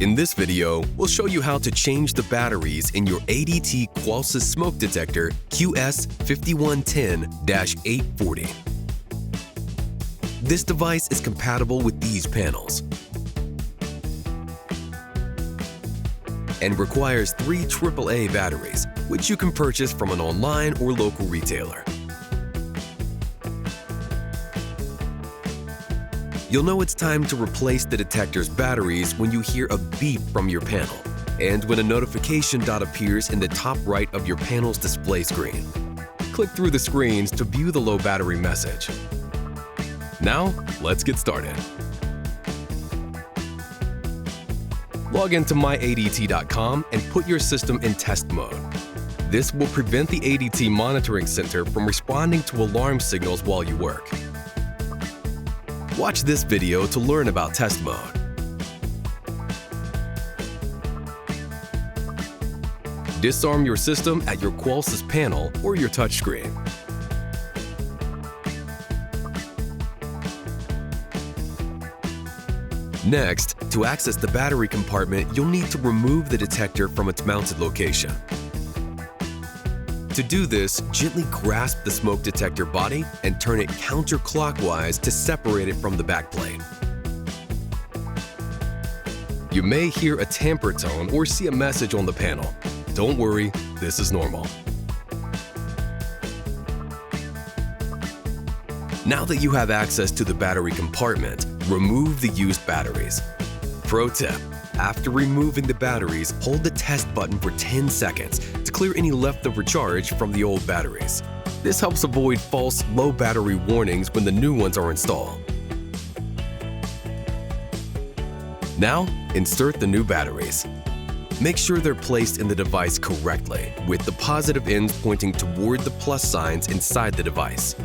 In this video, we'll show you how to change the batteries in your ADT Qolsys smoke detector QS5110-840. This device is compatible with these panels and requires 3 AAA batteries, which you can purchase from an online or local retailer. You'll know it's time to replace the detector's batteries when you hear a beep from your panel and when a notification dot appears in the top right of your panel's display screen. Click through the screens to view the low battery message. Now, let's get started. Log into myadt.com and put your system in test mode. This will prevent the ADT Monitoring Center from responding to alarm signals while you work. Watch this video to learn about test mode. Disarm your system at your Qolsys panel or your touchscreen. Next, to access the battery compartment, you'll need to remove the detector from its mounted location. To do this, gently grasp the smoke detector body and turn it counterclockwise to separate it from the backplate. You may hear a tamper tone or see a message on the panel. Don't worry, this is normal. Now that you have access to the battery compartment, remove the used batteries. Pro tip: after removing the batteries, hold the test button for 10 seconds to clear any leftover charge from the old batteries. This helps avoid false low battery warnings when the new ones are installed. Now, insert the new batteries. Make sure they're placed in the device correctly, with the positive ends pointing toward the plus signs inside the device.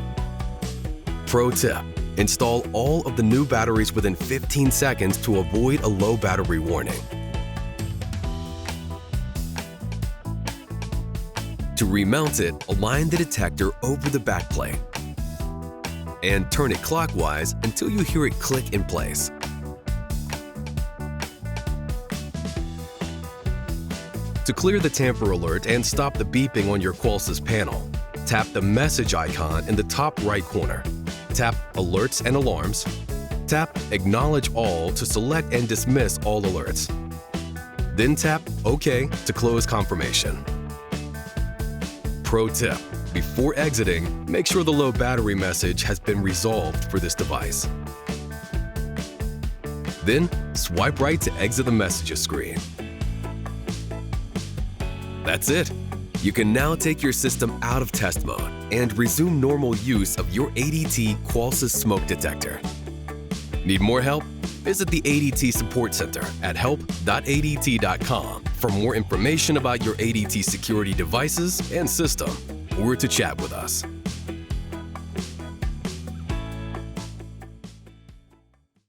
Pro tip: install all of the new batteries within 15 seconds to avoid a low battery warning. To remount it, align the detector over the backplate and turn it clockwise until you hear it click in place. To clear the tamper alert and stop the beeping on your Qolsys panel, tap the message icon in the top right corner. Tap Alerts and Alarms. Tap Acknowledge All to select and dismiss all alerts. Then tap OK to close confirmation. Pro tip: before exiting, make sure the low battery message has been resolved for this device. Then, swipe right to exit the messages screen. That's it! You can now take your system out of test mode and resume normal use of your ADT Qolsys smoke detector. Need more help? Visit the ADT Support Center at help.adt.com for more information about your ADT security devices and system, or to chat with us.